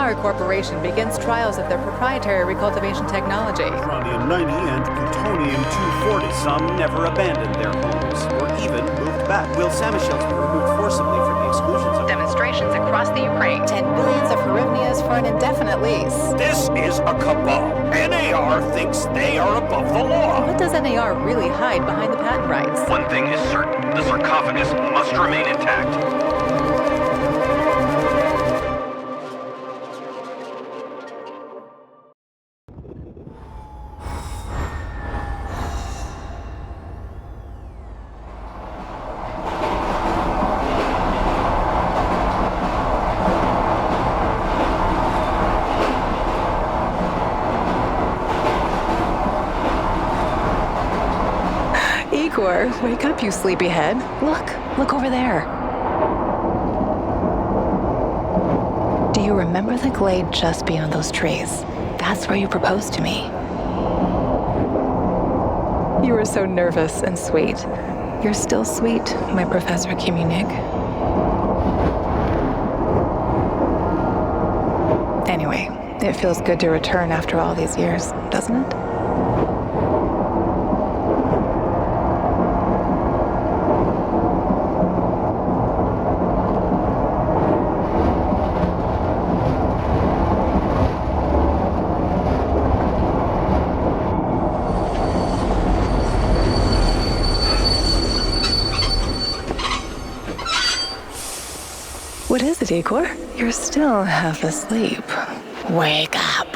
AR Corporation begins trials of their proprietary recultivation technology. Uranium-90 and plutonium-240. Some never abandoned their homes or even moved back. Will Samushels be removed forcibly from the exclusion zone? Demonstrations across the Ukraine. 10 billions of hryvnias for an indefinite lease. This is a cabal. NAR thinks they are above the law. What does NAR really hide behind the patent rights? One thing is certain. The sarcophagus must remain intact. Igor, wake up, you sleepyhead. Look over there. Do you remember the glade just beyond those trees? That's where you proposed to me. You were so nervous and sweet. You're still sweet, my Professor Kimunig. Anyway, it feels good to return after all these years, doesn't it? What is it, Igor? You're still half asleep. Wake up.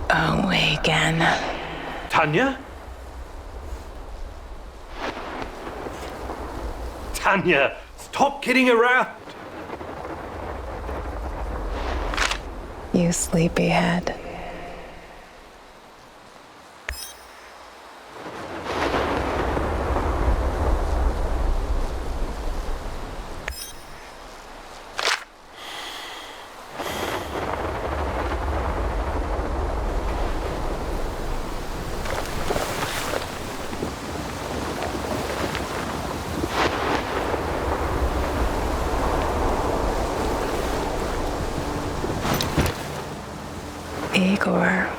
Awaken. Tanya? Tanya, stop kidding around. You sleepyhead. Igor.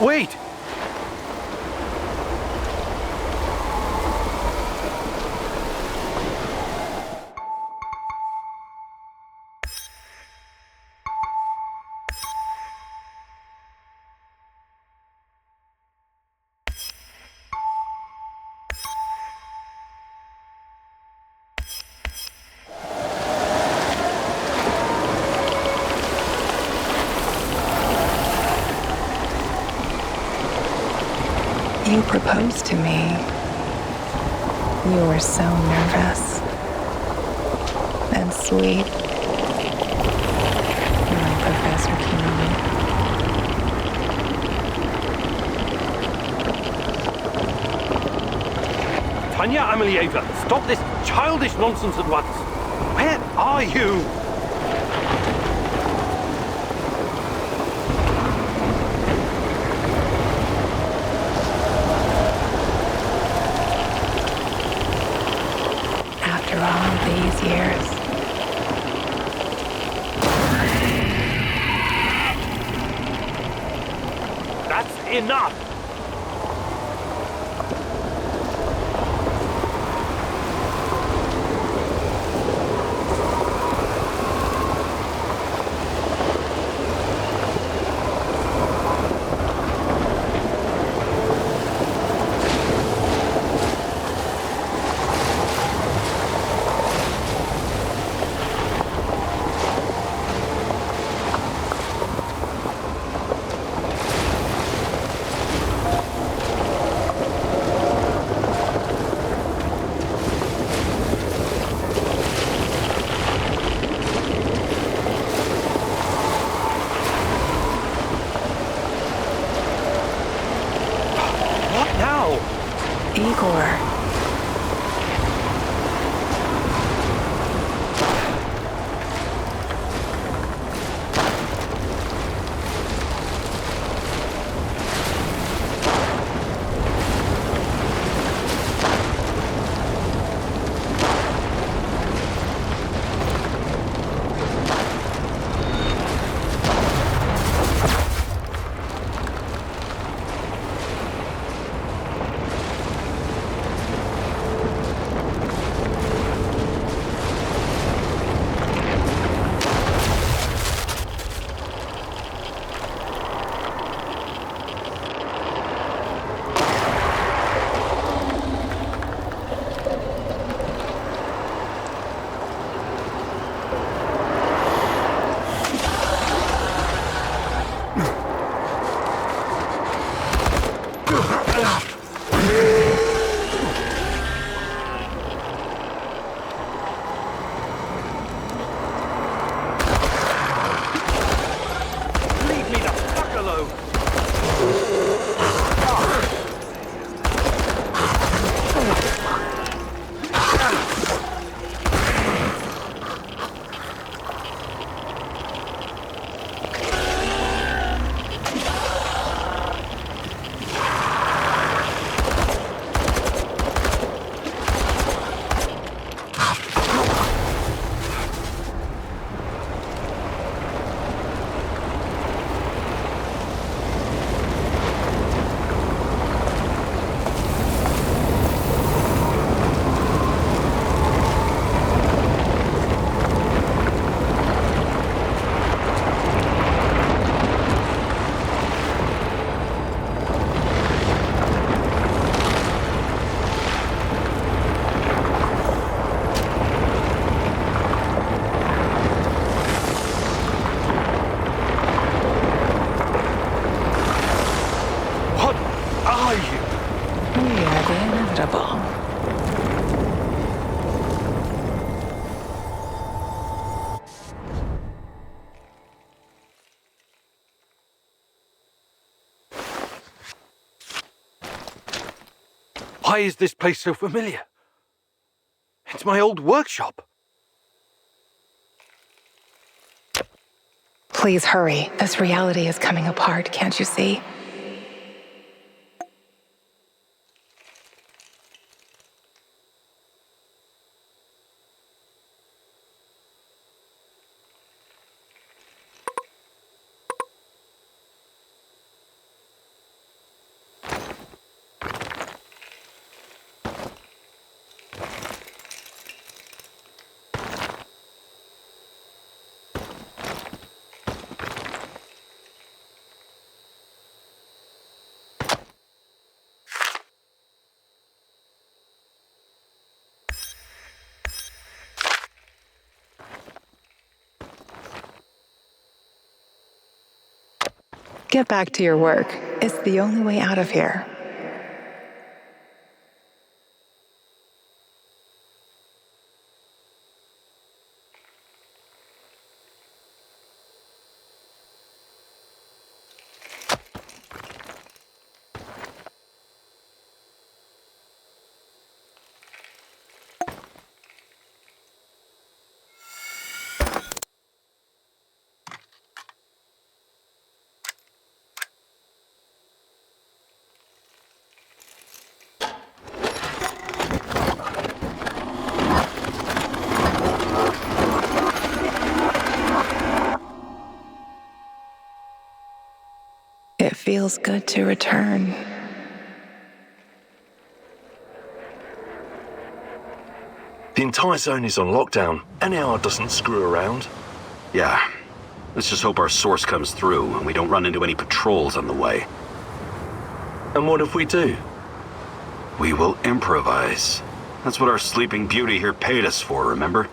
Wait! You proposed to me. You were so nervous and sweet. My Professor Kimunig. Tanya Amelieva, stop this childish nonsense at once. Where are you? After all these years. That's enough! Why is this place so familiar? It's my old workshop. Please hurry. This reality is coming apart, can't you see? Get back to your work. It's the only way out of here. It feels good to return. The entire zone is on lockdown. NAR doesn't screw around. Yeah. Let's just hope our source comes through and we don't run into any patrols on the way. And what if we do? We will improvise. That's what our Sleeping Beauty here paid us for, remember?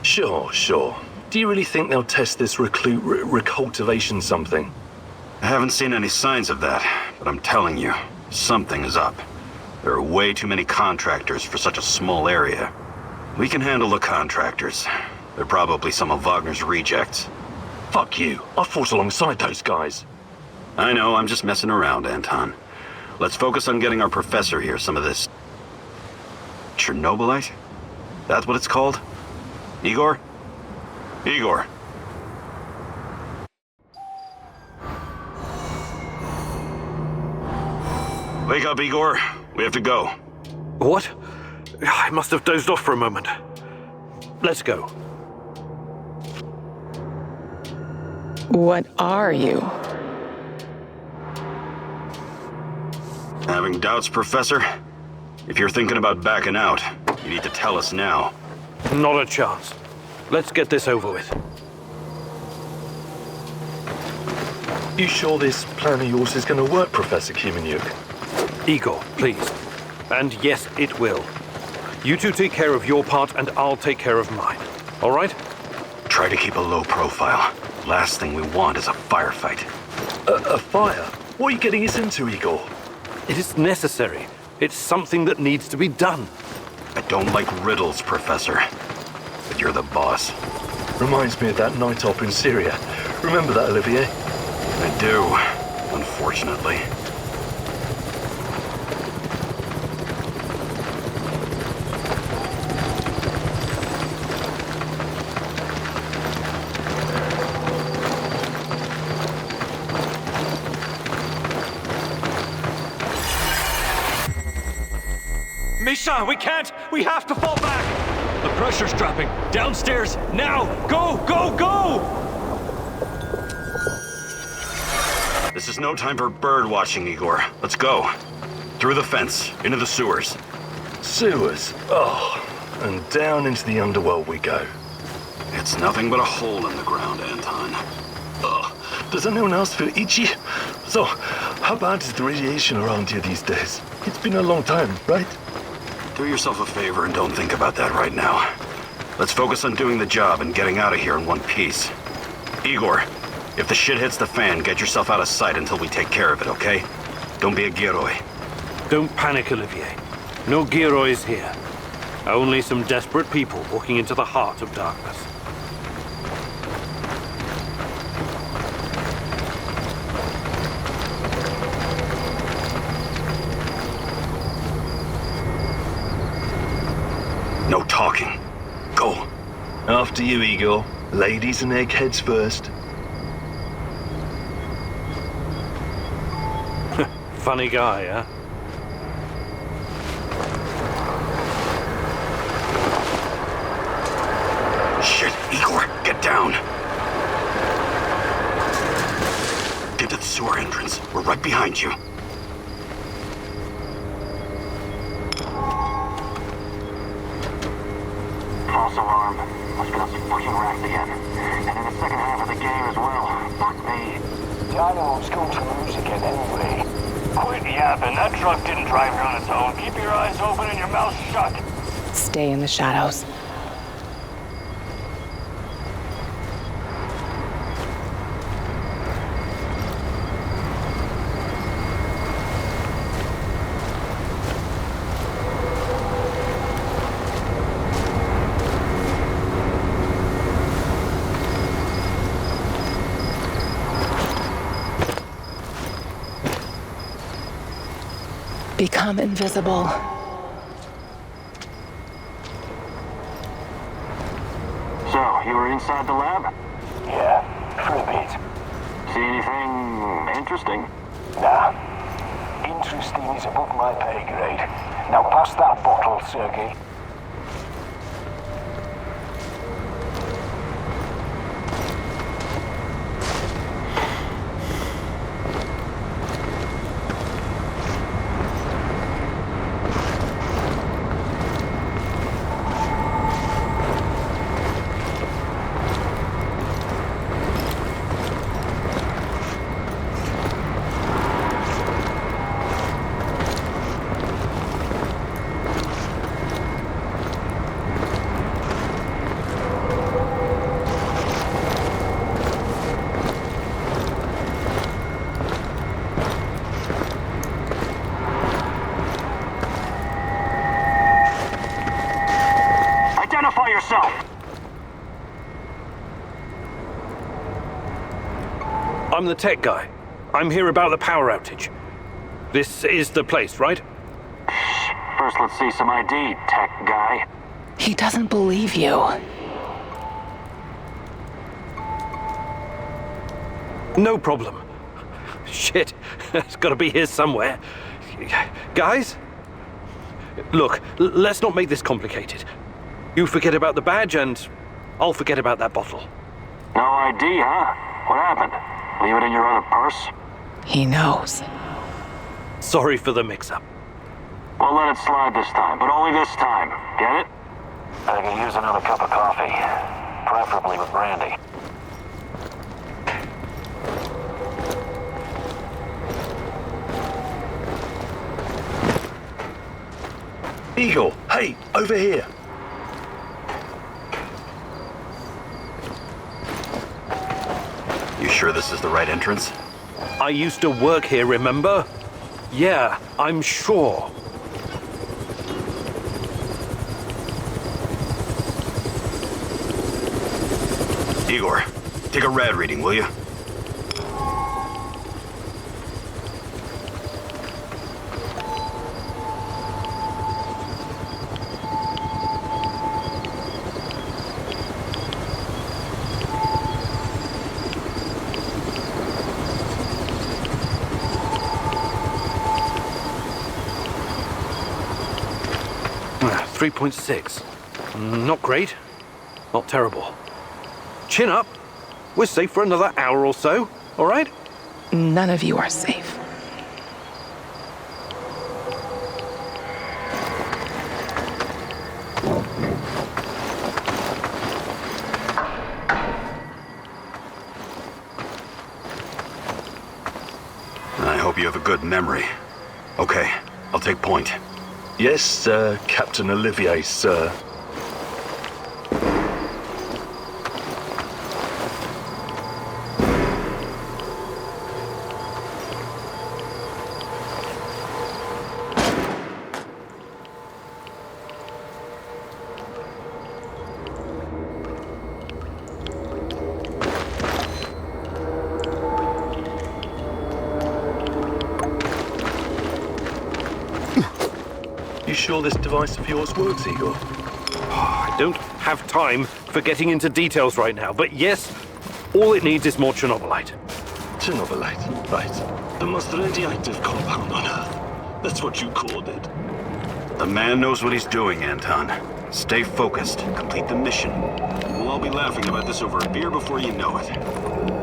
Sure. Do you really think they'll test this recultivation something? I haven't seen any signs of that, but I'm telling you, something is up. There are way too many contractors for such a small area. We can handle the contractors. They're probably some of Wagner's rejects. Fuck you. I fought alongside those guys. I know, I'm just messing around, Anton. Let's focus on getting our professor here some of this... Chernobylite? That's what it's called? Igor? Igor. Wake up, Igor. We have to go. What? I must have dozed off for a moment. Let's go. What are you? Having doubts, Professor? If you're thinking about backing out, you need to tell us now. Not a chance. Let's get this over with. You sure this plan of yours is going to work, Professor Kimenyuk? Igor, please. And yes, it will. You two take care of your part, and I'll take care of mine. All right? Try to keep a low profile. Last thing we want is a firefight. A fire? What are you getting us into, Igor? It is necessary. It's something that needs to be done. I don't like riddles, Professor. But you're the boss. Reminds me of that night op in Syria. Remember that, Olivier? I do, unfortunately. Misha, we can't! We have to fall back! The pressure's dropping. Downstairs, now! Go, go, go! This is no time for bird watching, Igor. Let's go. Through the fence, into the sewers. Sewers? Oh, and down into the underworld we go. It's nothing but a hole in the ground, Anton. Ugh. Does anyone else feel itchy? So, how bad is the radiation around here these days? It's been a long time, right? Do yourself a favor and don't think about that right now. Let's focus on doing the job and getting out of here in one piece. Igor, if the shit hits the fan, get yourself out of sight until we take care of it, okay? Don't be a Geroi. Don't panic, Olivier. No Geroys here. Only some desperate people walking into the heart of darkness. After you, Igor. Ladies and eggheads first. Funny guy, huh? Shit, Igor, get down. Get to the sewer entrance. We're right behind you. False alarm. Must be those fucking rats again. And in the second half of the game as well. Fuck me. Dynamo's going to lose again anyway. Quit yapping. That truck didn't drive here on its own. Keep your eyes open and your mouth shut. Stay in the shadows. Become invisible. So, you were inside the lab? Yeah, for a bit. See anything interesting? Nah. Interesting is above my pay grade. Now pass that bottle, Sergey. Identify yourself! I'm the tech guy. I'm here about the power outage. This is the place, right? First, let's see some ID, tech guy. He doesn't believe you. No problem. Shit, it's gotta be here somewhere. Guys? Look, let's not make this complicated. You forget about the badge and I'll forget about that bottle. No ID, huh? What happened? Leave it in your other purse? He knows. Sorry for the mix-up. We'll let it slide this time, but only this time. Get it? I could use another cup of coffee. Preferably with brandy. Igor, hey, over here. You sure this is the right entrance? I used to work here, remember? Yeah, I'm sure. Igor, take a rad reading, will you? Ah, 3.6. Not great. Not terrible. Chin up. We're safe for another hour or so, all right? None of you are safe. I hope you have a good memory. Okay, I'll take point. Yes, sir, Captain Olivier, sir. You sure this device of yours works, Igor? I don't have time for getting into details right now, but yes, all it needs is more Chernobylite. Chernobylite, right. The most radioactive compound on Earth. That's what you called it. The man knows what he's doing, Anton. Stay focused. Complete the mission. We'll all be laughing about this over a beer before you know it.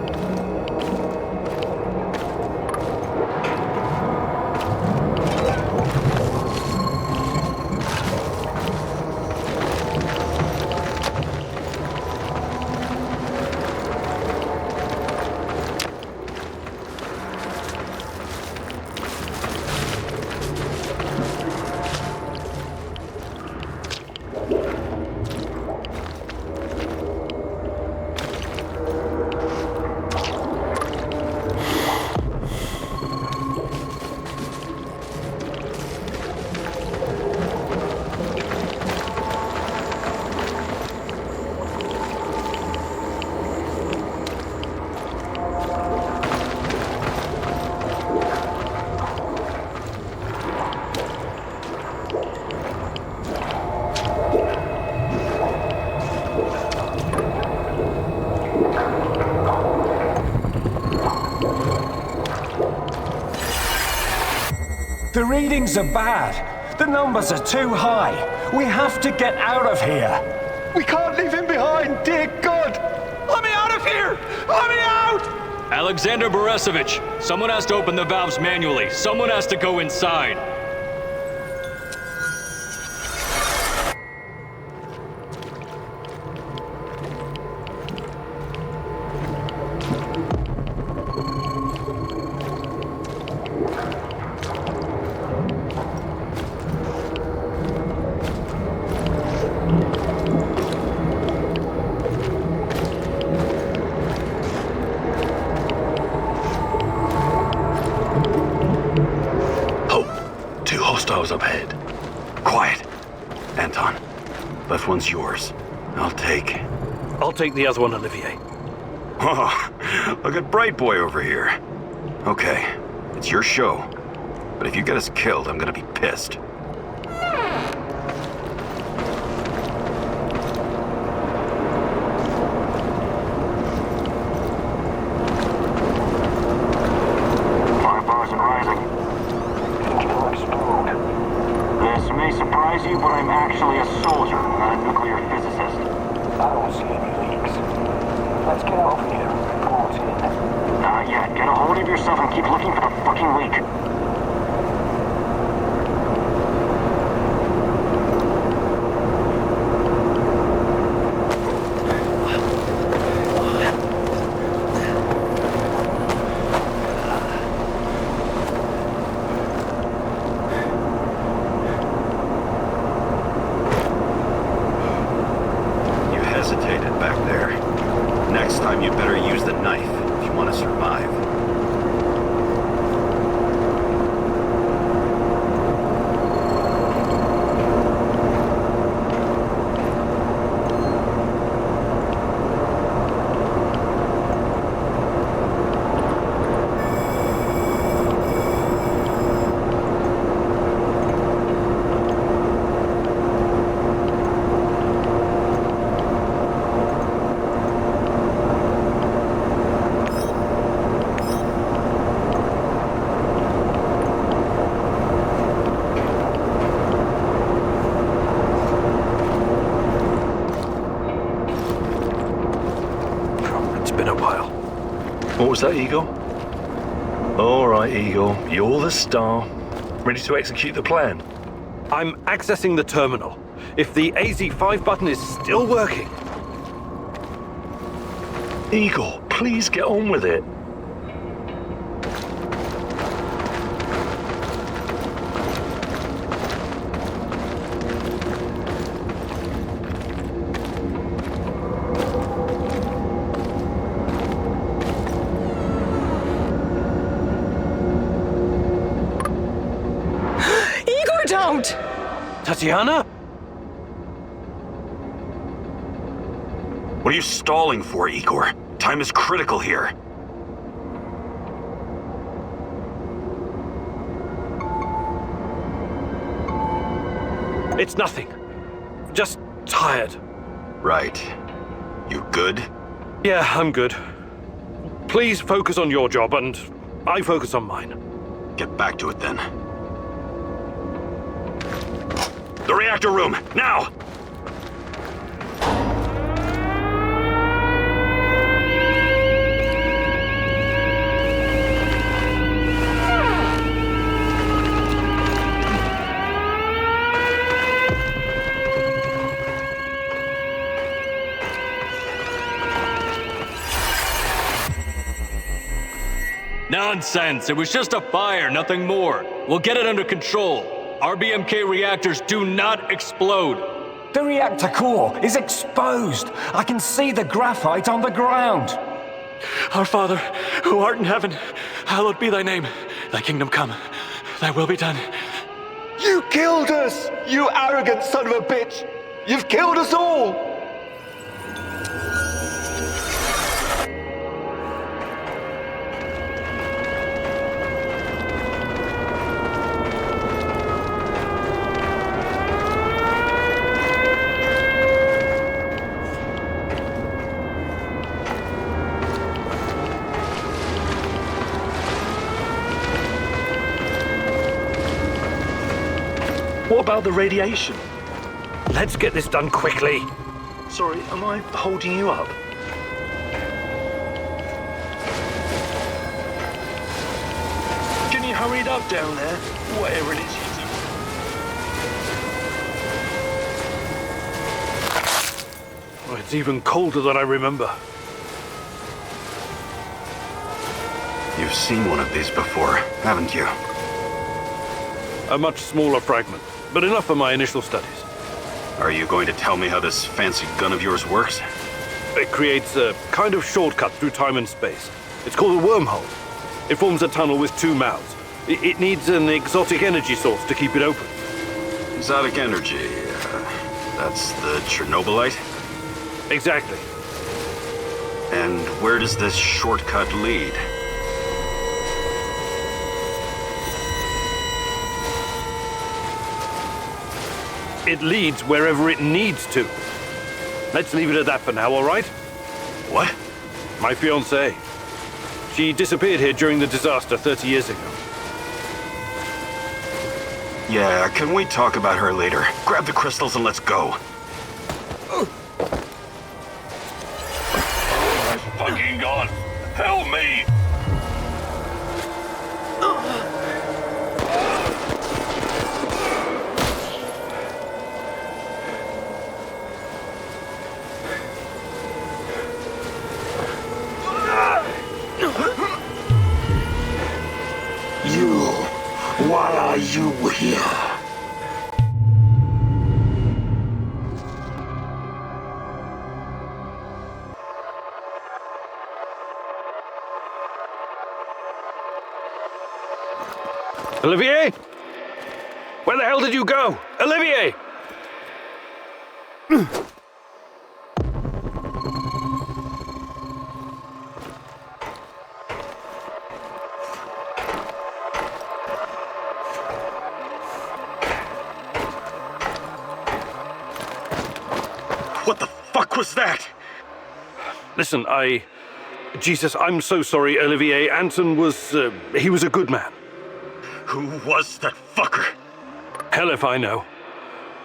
The readings are bad. The numbers are too high. We have to get out of here. We can't leave him behind, dear God! Let me out of here! Let me out! Alexander Borisovich, someone has to open the valves manually. Someone has to go inside. Hostiles up ahead. Quiet. Anton, left one's yours. I'll take the other one, Olivier. Oh, look at Bright Boy over here. Okay, it's your show. But if you get us killed, I'm gonna be pissed. You, but I'm actually a soldier, not a nuclear physicist. I don't see any leaks. Let's get over here and report in. Not yet. Get a hold of yourself and keep looking for the fucking leak. Back there. Next time you better use the knife if you want to survive. What was that, Eagle? All right, Eagle. You're the star. Ready to execute the plan? I'm accessing the terminal. If the AZ5 button is still working... Eagle, please get on with it. Don't! Tatiana? What are you stalling for, Igor? Time is critical here. It's nothing. Just tired. Right. You good? Yeah, I'm good. Please focus on your job, and I focus on mine. Get back to it then. The reactor room, now! Nonsense! It was just a fire, nothing more. We'll get it under control. RBMK reactors do not explode. The reactor core is exposed. I can see the graphite on the ground. Our Father, who art in heaven, hallowed be thy name. Thy kingdom come. Thy will be done. You killed us! You arrogant son of a bitch! You've killed us all! What about the radiation? Let's get this done quickly. Sorry, am I holding you up? Can you hurry it up down there? Whatever it is you do. Oh, it's even colder than I remember. You've seen one of these before, haven't you? A much smaller fragment, but enough for my initial studies. Are you going to tell me how this fancy gun of yours works? It creates a kind of shortcut through time and space. It's called a wormhole. It forms a tunnel with two mouths. It needs an exotic energy source to keep it open. Exotic energy. That's the Chernobylite? Exactly. And where does this shortcut lead? It leads wherever it needs to. Let's leave it at that for now, all right? What? My fiancée. She disappeared here during the disaster 30 years ago. Yeah, can we talk about her later? Grab the crystals and let's go. Fucking God! Help me! Why are you here? Olivier? Where the hell did you go? Olivier! What the fuck was that? Listen, Jesus, I'm so sorry, Olivier. Anton was, he was a good man. Who was that fucker? Hell if I know.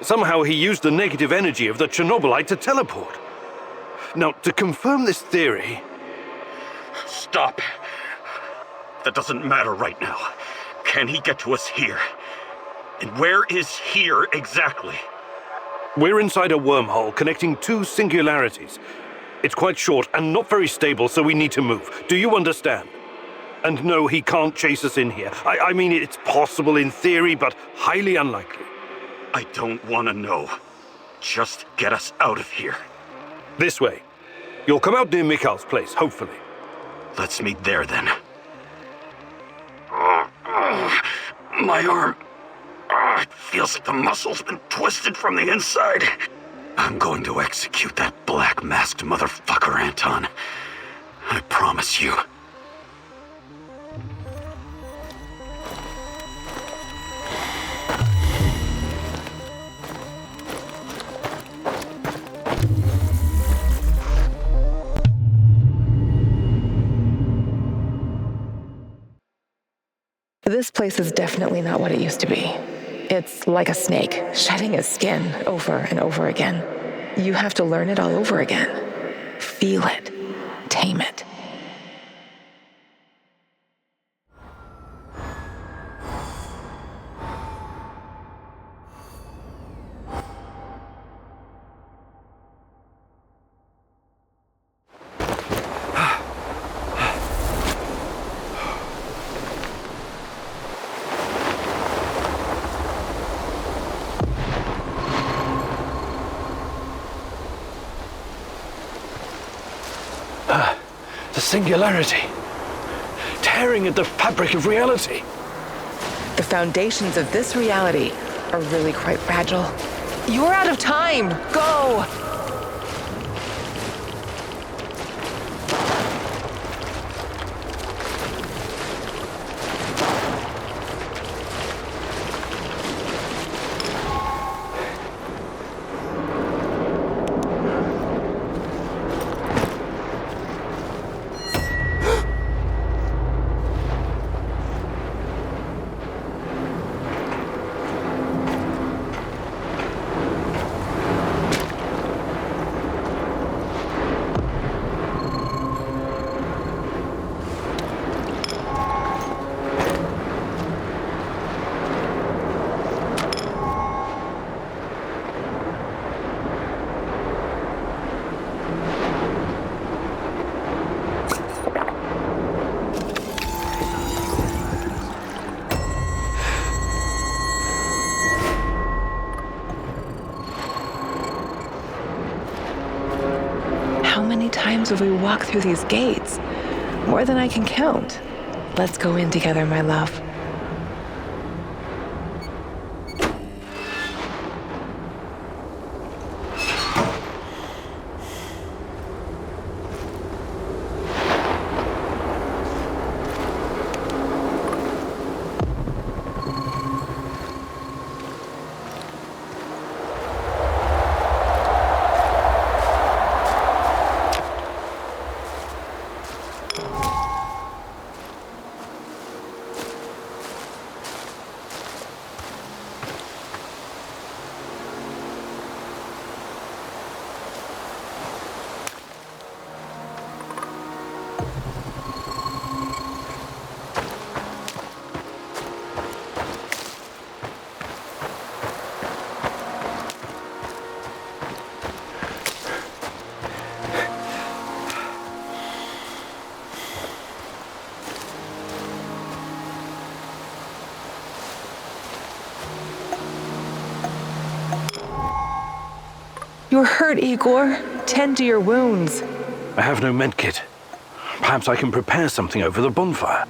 Somehow he used the negative energy of the Chernobylite to teleport. Now, to confirm this theory... Stop. That doesn't matter right now. Can he get to us here? And where is here exactly? We're inside a wormhole connecting two singularities. It's quite short and not very stable, so we need to move. Do you understand? And no, he can't chase us in here. I mean, it's possible in theory, but highly unlikely. I don't want to know. Just get us out of here. This way. You'll come out near Mikhail's place, hopefully. Let's meet there, then. My arm. It feels like the muscle's been twisted from the inside. I'm going to execute that black-masked motherfucker, Anton. I promise you. This place is definitely not what it used to be. It's like a snake, shedding its skin over and over again. You have to learn it all over again. Feel it. Tame it. The singularity. Tearing at the fabric of reality. The foundations of this reality are really quite fragile. You're out of time! Go! How many times have we walked through these gates? More than I can count. Let's go in together, my love. You're hurt, Igor. Tend to your wounds. I have no medkit. Perhaps I can prepare something over the bonfire.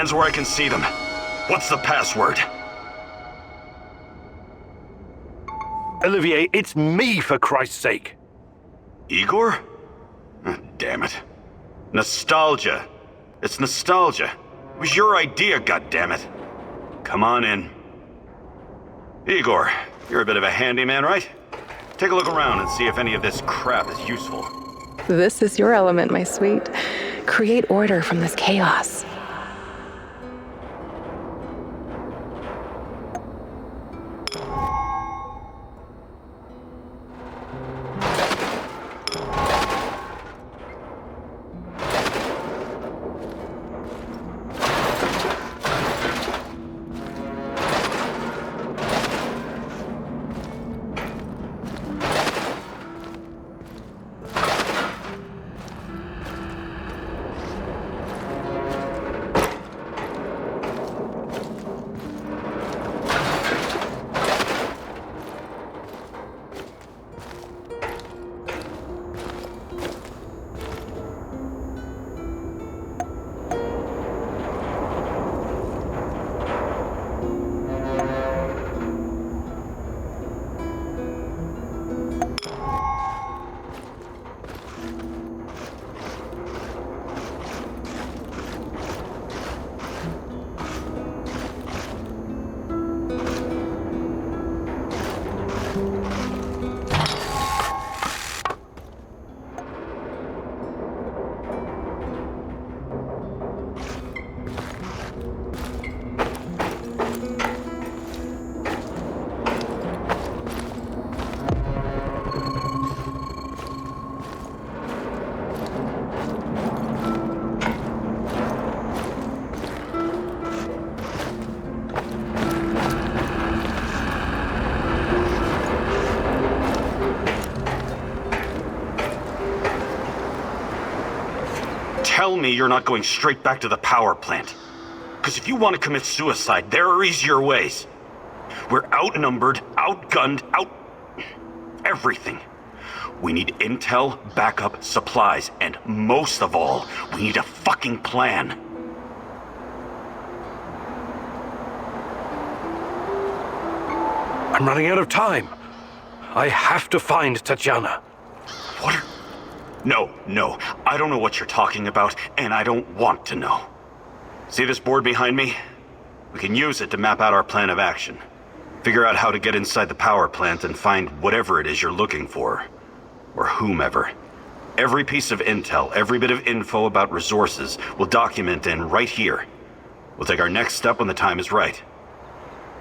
hands where I can see them. What's the password? Olivier, it's me, for Christ's sake. Igor? Damn it. Nostalgia. It's nostalgia. It was your idea, goddammit. Come on in. Igor, you're a bit of a handyman, right? Take a look around and see if any of this crap is useful. This is your element, my sweet. Create order from this chaos. Tell me you're not going straight back to the power plant. Because if you want to commit suicide, there are easier ways. We're outnumbered, outgunned, everything. We need intel, backup, supplies, and most of all, we need a fucking plan. I'm running out of time. I have to find Tatiana. What are... No, I don't know what you're talking about, and I don't want to know. See this board behind me? We can use it to map out our plan of action. Figure out how to get inside the power plant and find whatever it is you're looking for. Or whomever. Every piece of intel, every bit of info about resources, we'll document in right here. We'll take our next step when the time is right.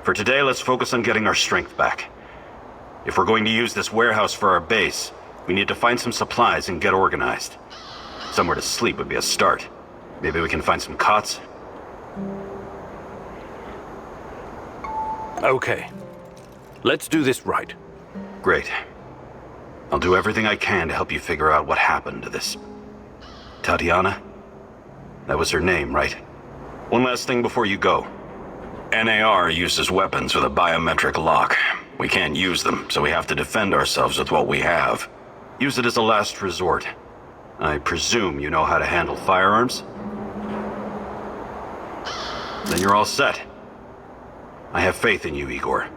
For today, let's focus on getting our strength back. If we're going to use this warehouse for our base, we need to find some supplies and get organized. Somewhere to sleep would be a start. Maybe we can find some cots? Okay. Let's do this right. Great. I'll do everything I can to help you figure out what happened to this... Tatiana? That was her name, right? One last thing before you go. NAR uses weapons with a biometric lock. We can't use them, so we have to defend ourselves with what we have. Use it as a last resort. I presume you know how to handle firearms? Then you're all set. I have faith in you, Igor.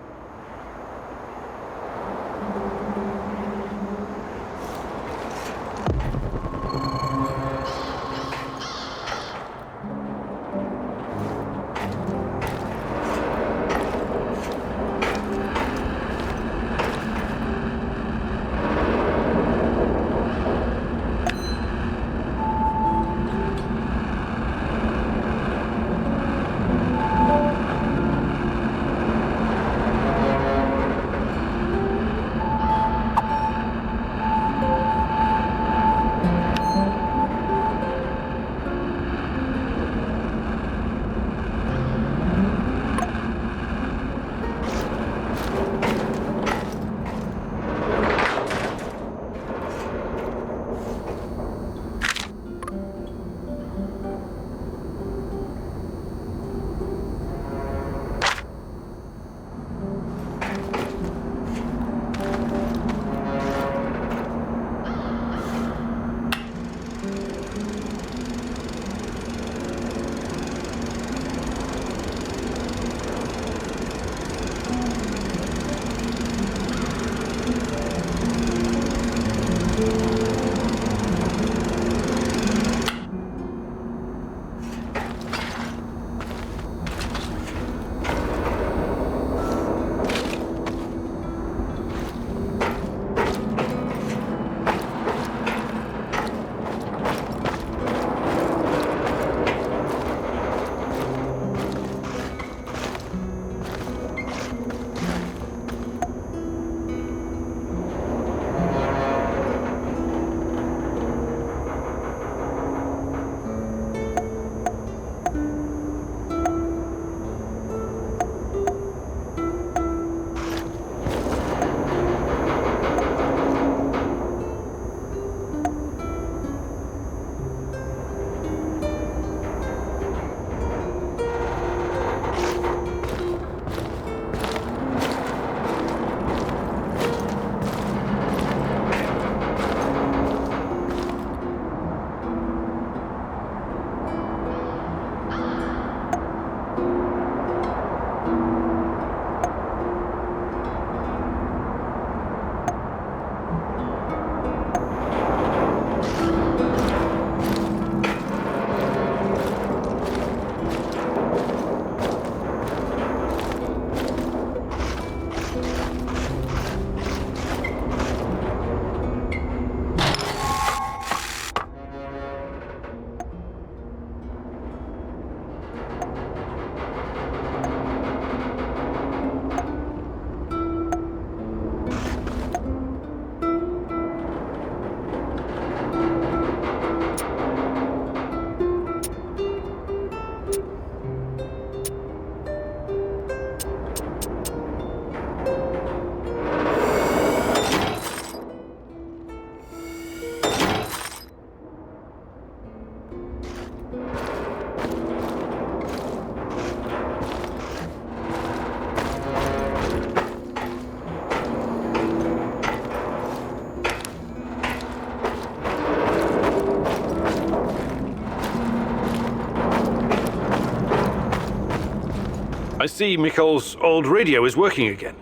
I see Mikol's old radio is working again.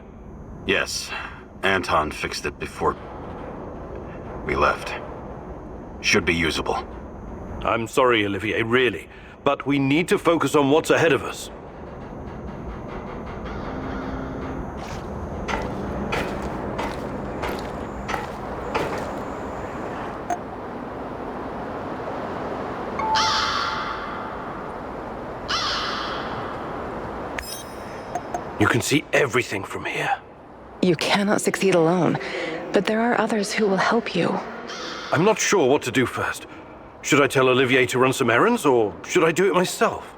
Yes. Anton fixed it before we left. Should be usable. I'm sorry, Olivier, really. But we need to focus on what's ahead of us. You can see everything from here. You cannot succeed alone, but there are others who will help you. I'm not sure what to do first. Should I tell Olivier to run some errands, or should I do it myself?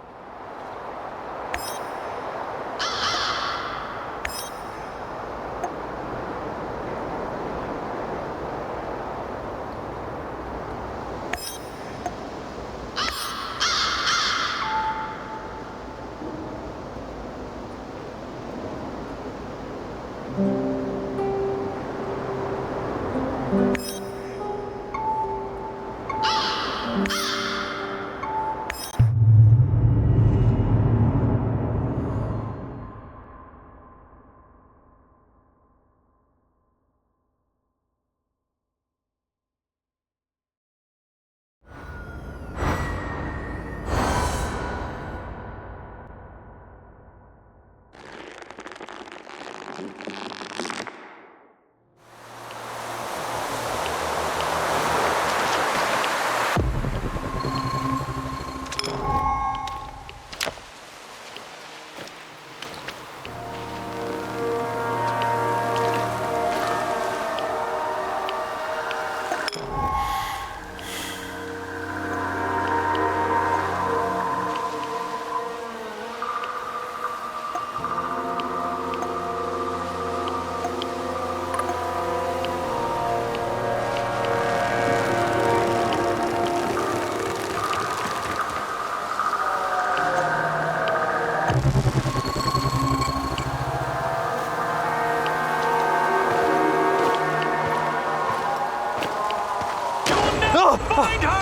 Find her!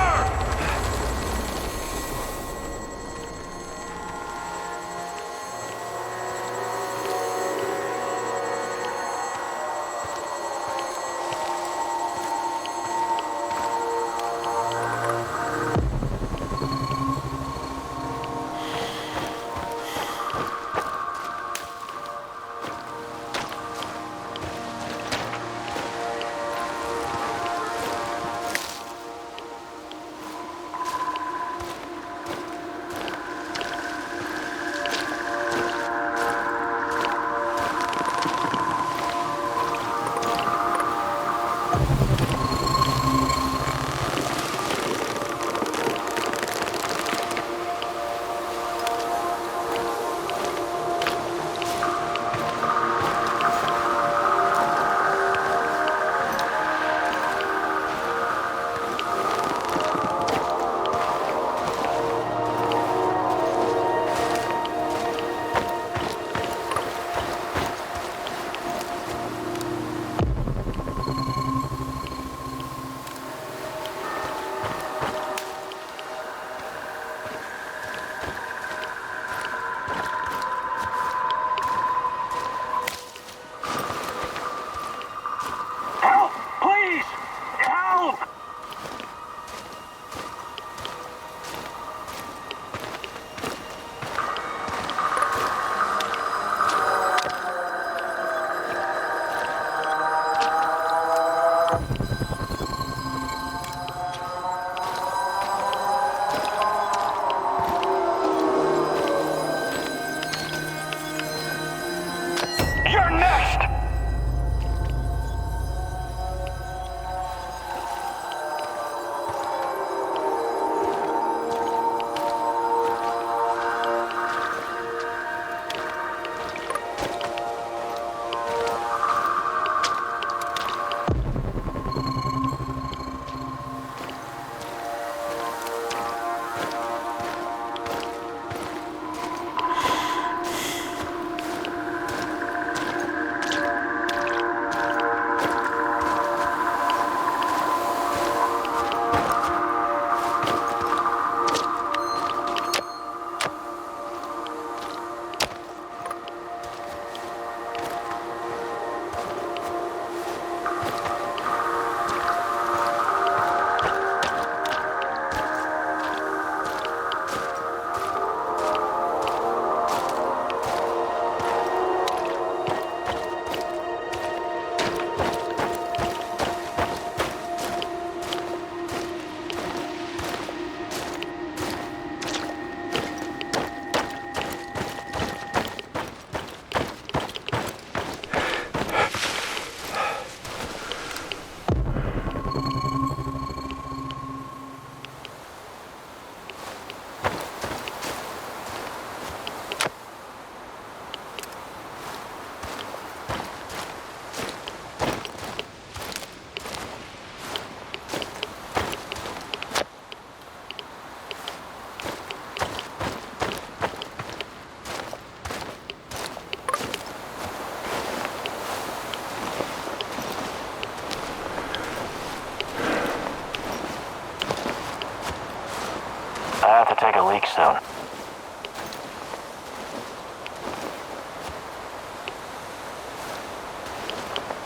soon.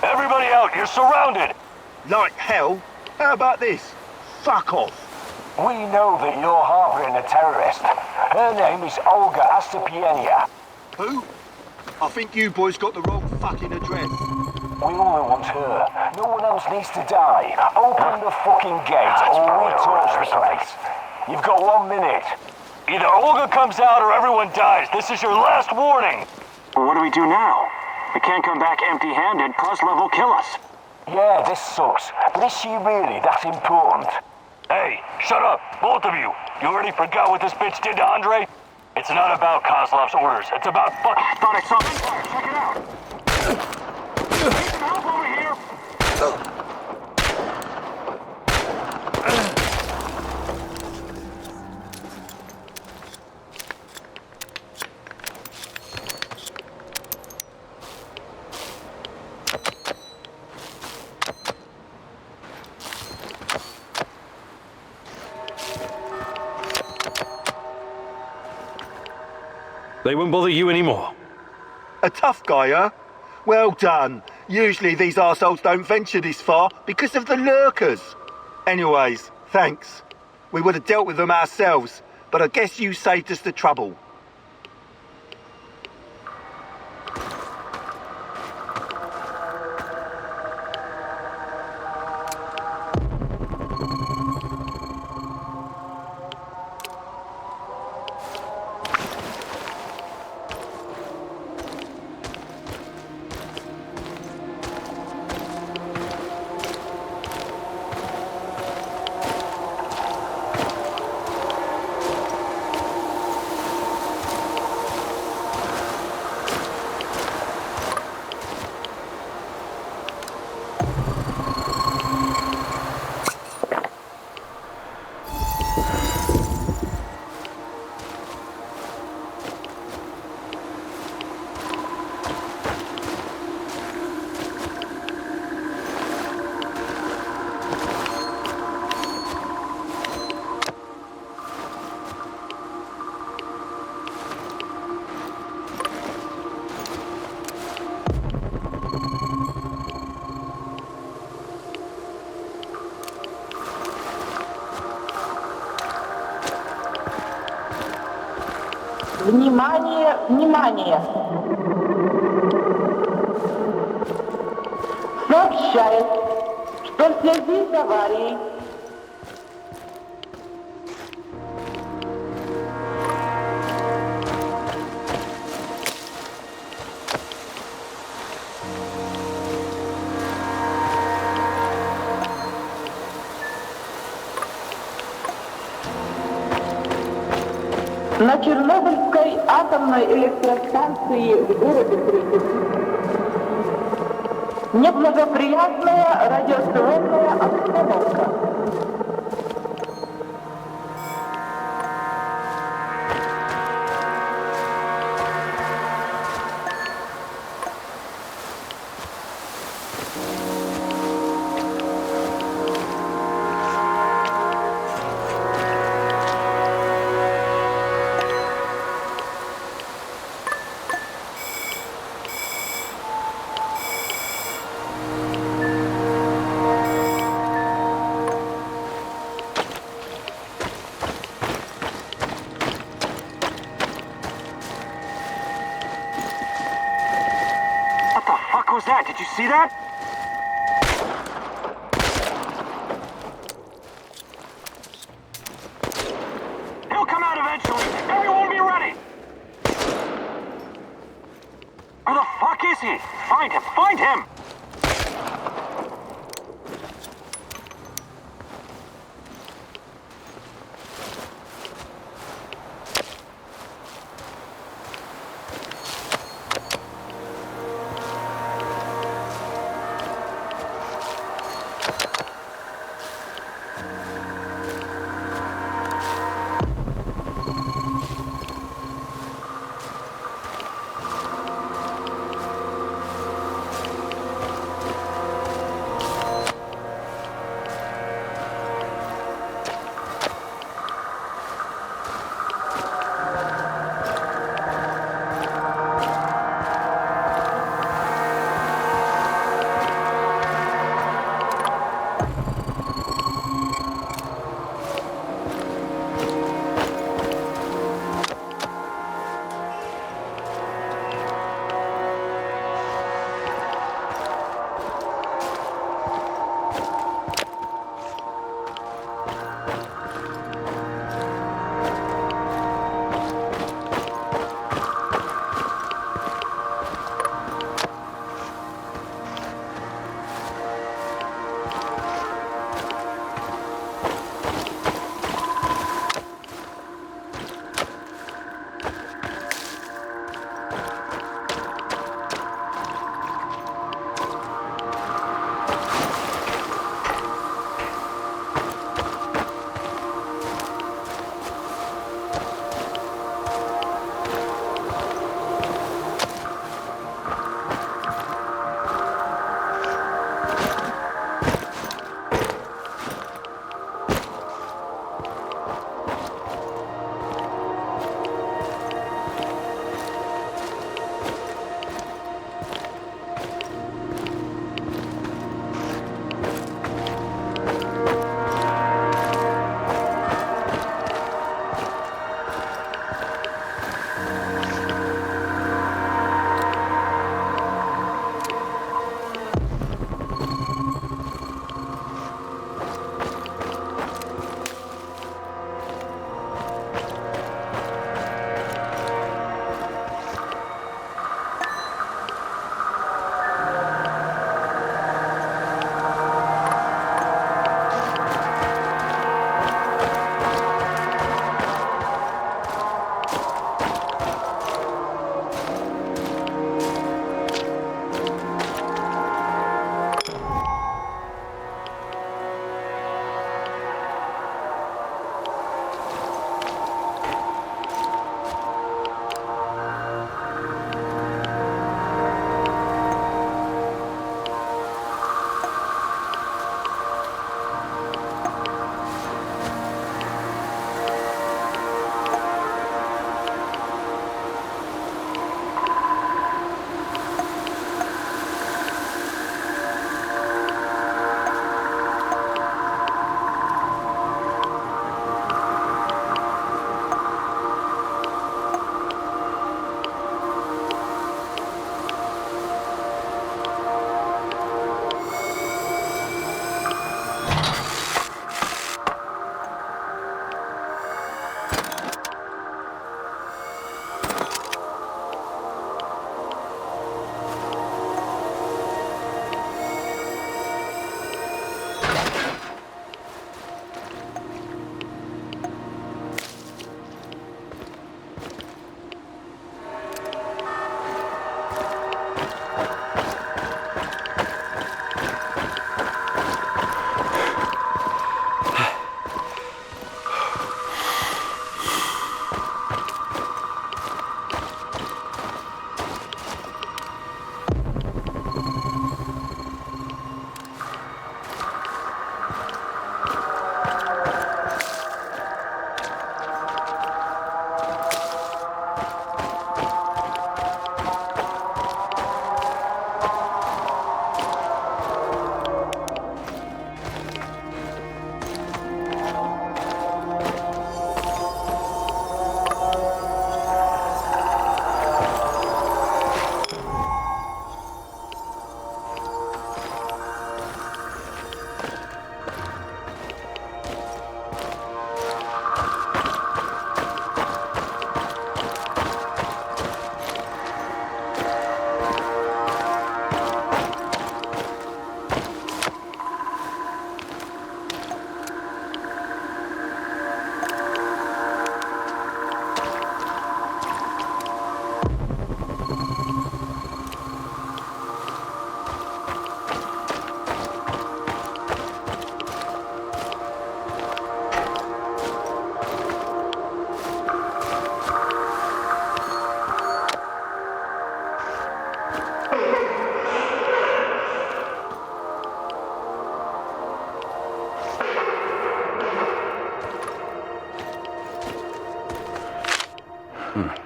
Everybody out, you're surrounded! Like hell? How about this? Fuck off. We know that you're harboring a terrorist. Her name is Olga Astapienia. Who? I think you boys got the wrong fucking address. We only want her. No one else needs to die. Open the fucking gate or we torch the place. You've got 1 minute. Either Olga comes out or everyone dies. This is your last warning. Well, what do we do now? We can't come back empty-handed. Kozlov will kill us. Yeah, this sucks. But is she really that important? Hey, shut up, both of you. You already forgot what this bitch did to Andre? It's not about Kozlov's orders. It's about fuck. I thought I saw fire. Check it out. Need some help over here. They won't bother you anymore. A tough guy, huh? Well done. Usually these arseholes don't venture this far because of the lurkers. Anyways, thanks. We would have dealt with them ourselves, but I guess you saved us the trouble. Внимание, внимание! Сообщает, что в связи с аварией на Чернобыльской атомной электростанции в городе Cryptic неблагоприятная радиационная обстановка. What was that? Did you see that? He'll come out eventually. Everyone be ready. Where the fuck is he? Find him! Find him!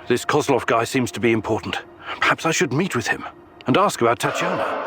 This Kozlov guy seems to be important. Perhaps I should meet with him and ask about Tatiana.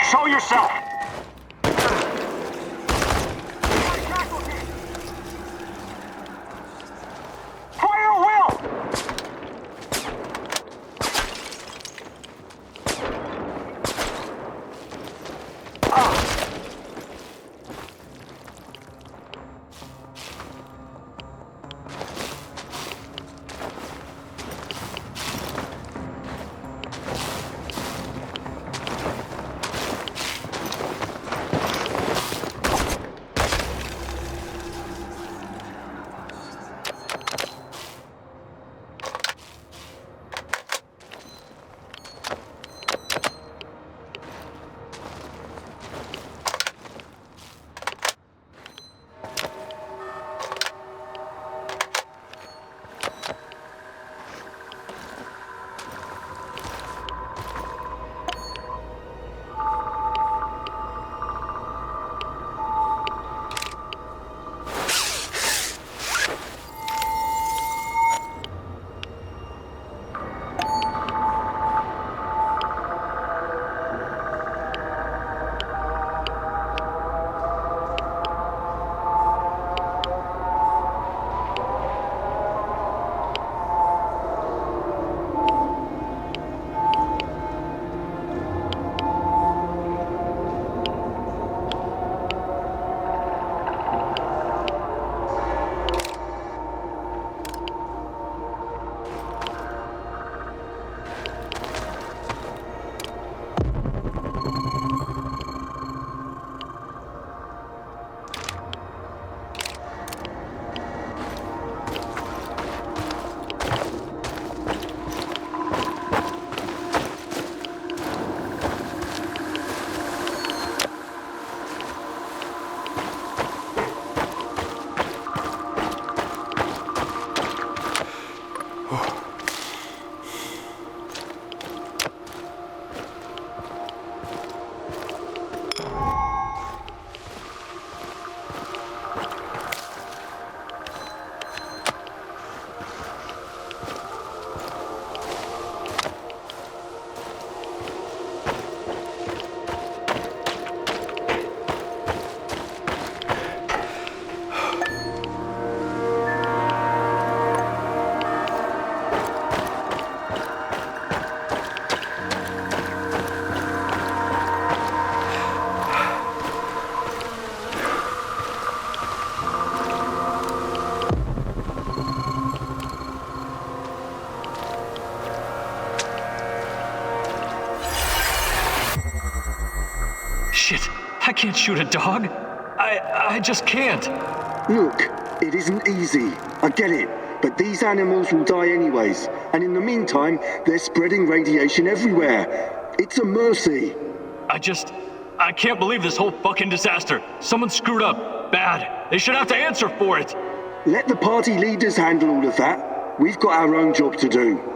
Show yourself! Fire at will! Shit, I can't shoot a dog. I just can't. Look, it isn't easy. I get it. But these animals will die anyways. And in the meantime, they're spreading radiation everywhere. It's a mercy. I can't believe this whole fucking disaster. Someone screwed up. bad. They should have to answer for it. Let the party leaders handle all of that. We've got our own job to do.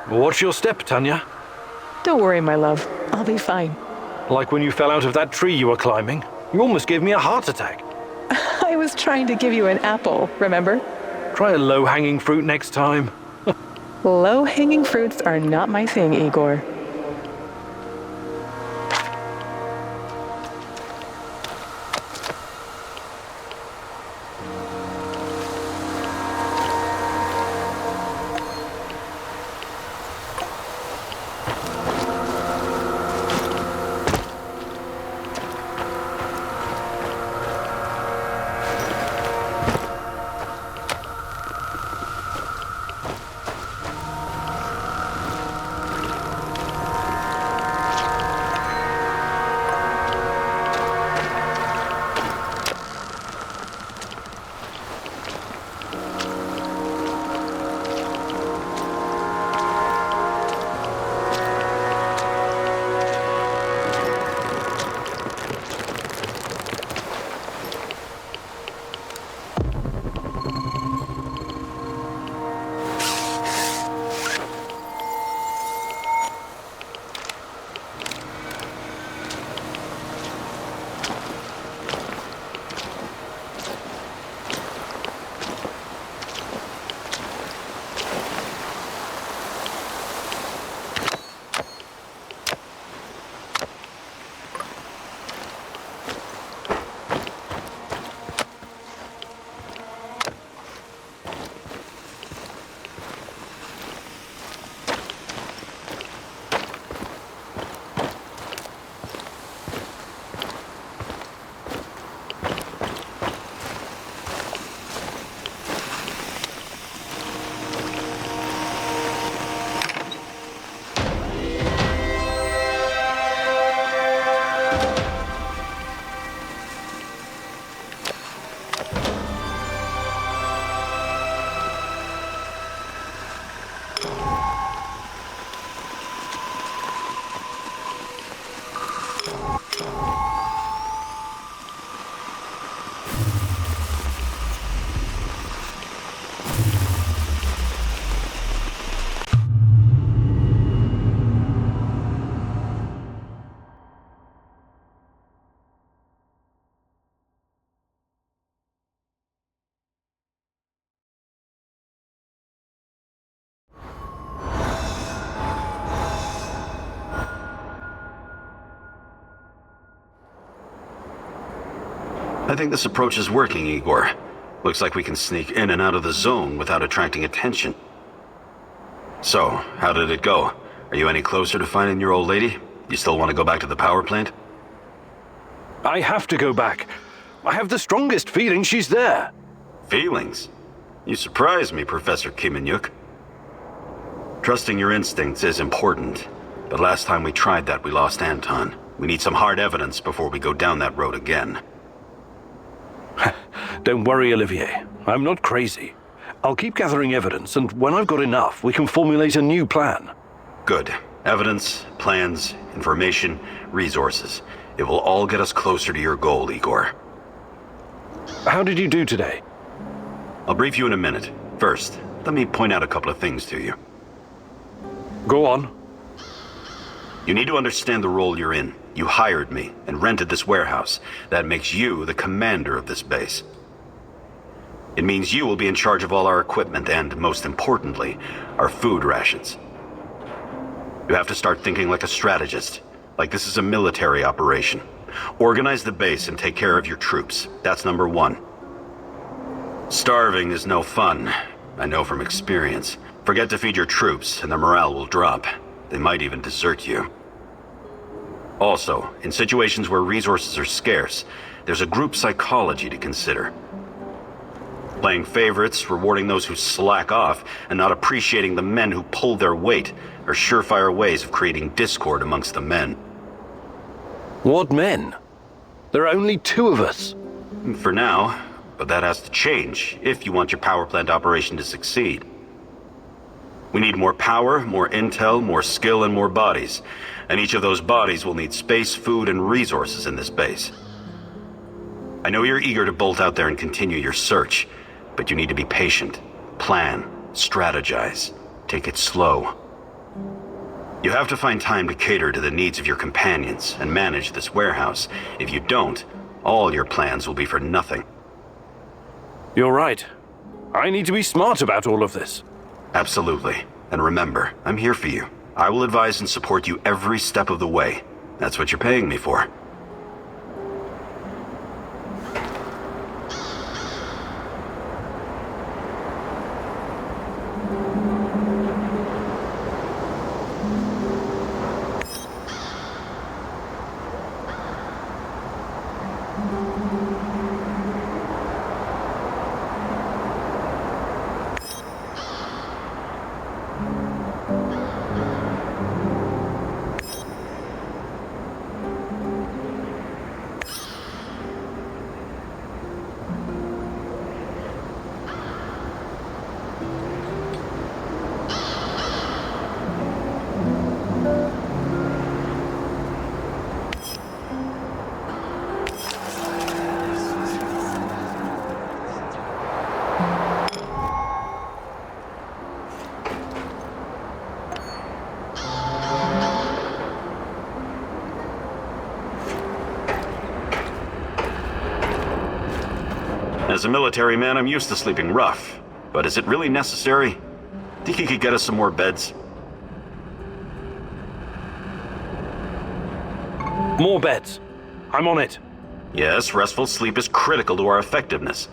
Watch your step, Tanya. Don't worry, my love. I'll be fine. Like when you fell out of that tree you were climbing. You almost gave me a heart attack. I was trying to give you an apple, remember? Try a low-hanging fruit next time. Low-hanging fruits are not my thing, Igor. I think this approach is working, Igor. Looks like we can sneak in and out of the zone without attracting attention. So, how did it go? Are you any closer to finding your old lady? You still want to go back to the power plant? I have to go back. I have the strongest feeling she's there. Feelings? You surprise me, Professor Kimenyuk. Trusting your instincts is important, but last time we tried that, we lost Anton. We need some hard evidence before we go down that road again. Don't worry, Olivier. I'm not crazy. I'll keep gathering evidence, and when I've got enough, we can formulate a new plan. Good. Evidence, plans, information, resources. It will all get us closer to your goal, Igor. How did you do today? I'll brief you in a minute. First, let me point out a couple of things to you. Go on. You need to understand the role you're in. You hired me and rented this warehouse. That makes you the commander of this base. It means you will be in charge of all our equipment and, most importantly, our food rations. You have to start thinking like a strategist, like this is a military operation. Organize the base and take care of your troops. That's number one. Starving is no fun. I know from experience. Forget to feed your troops, and their morale will drop. They might even desert you. Also, in situations where resources are scarce, there's a group psychology to consider. Playing favorites, rewarding those who slack off, and not appreciating the men who pull their weight are surefire ways of creating discord amongst the men. What men? There are only 2 of us. For now, but that has to change if you want your power plant operation to succeed. We need more power, more intel, more skill, and more bodies. And each of those bodies will need space, food, and resources in this base. I know you're eager to bolt out there and continue your search, but you need to be patient, plan, strategize, take it slow. You have to find time to cater to the needs of your companions and manage this warehouse. If you don't, all your plans will be for nothing. You're right. I need to be smart about all of this. Absolutely. And remember, I'm here for you. I will advise and support you every step of the way. That's what you're paying me for. As a military man, I'm used to sleeping rough. But is it really necessary? Think you could get us some more beds? More beds. I'm on it. Yes, restful sleep is critical to our effectiveness.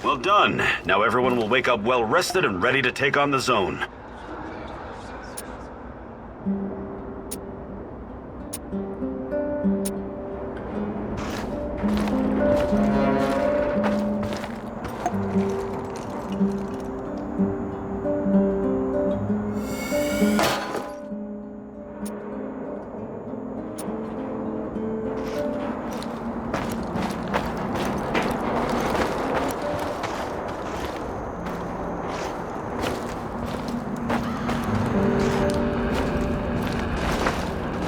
Well done. Now everyone will wake up well rested and ready to take on the zone.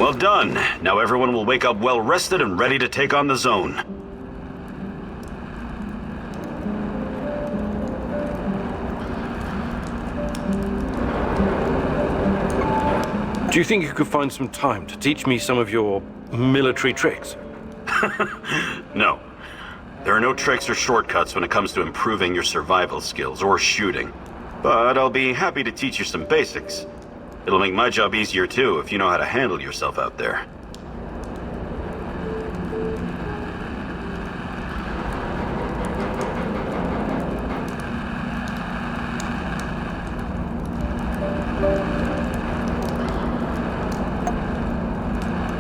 Well done. Now everyone will wake up well rested and ready to take on the zone. Do you think you could find some time to teach me some of your military tricks? No. There are no tricks or shortcuts when it comes to improving your survival skills or shooting. But I'll be happy to teach you some basics. It'll make my job easier too if you know how to handle yourself out there.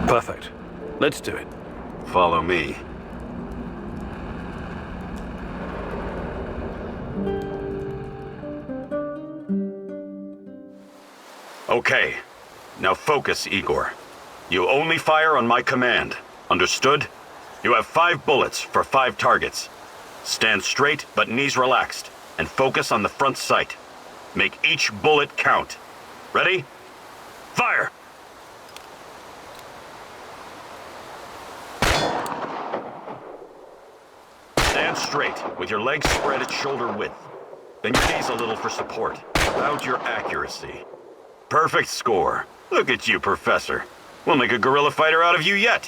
Perfect. Let's do it. Follow me. Okay. Now focus, Igor. You only fire on my command. Understood? You have 5 bullets for 5 targets. Stand straight, but knees relaxed, and focus on the front sight. Make each bullet count. Ready? Fire! Stand straight, with your legs spread at shoulder width. Bend your knees a little for support. About your accuracy. Perfect score. Look at you, Professor. We'll make a guerrilla fighter out of you yet.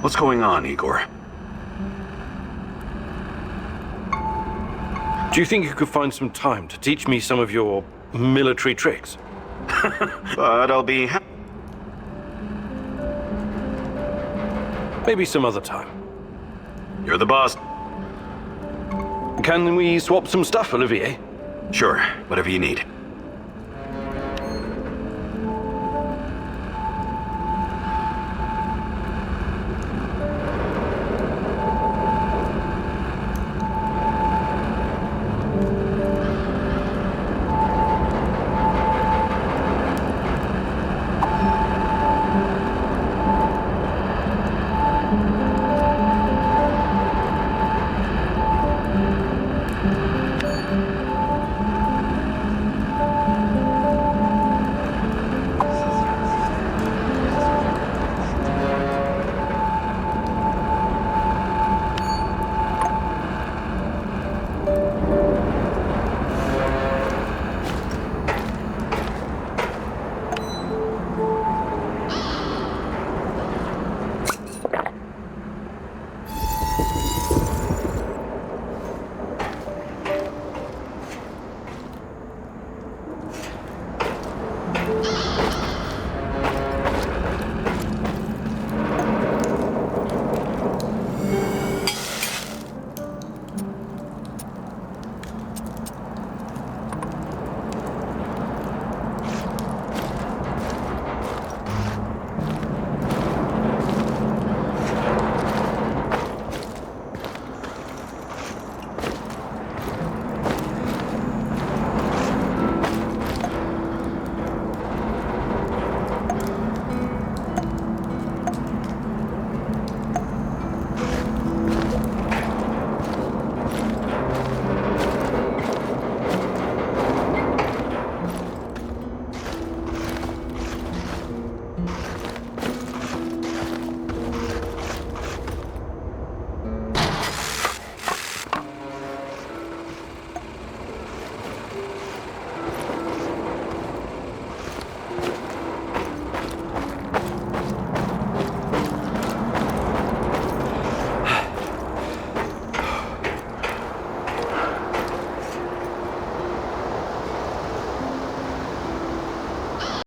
What's going on, Igor? Do you think you could find some time to teach me some of your military tricks? But I'll be happy. Maybe some other time. You're the boss. Can we swap some stuff, Olivier? Sure, whatever you need.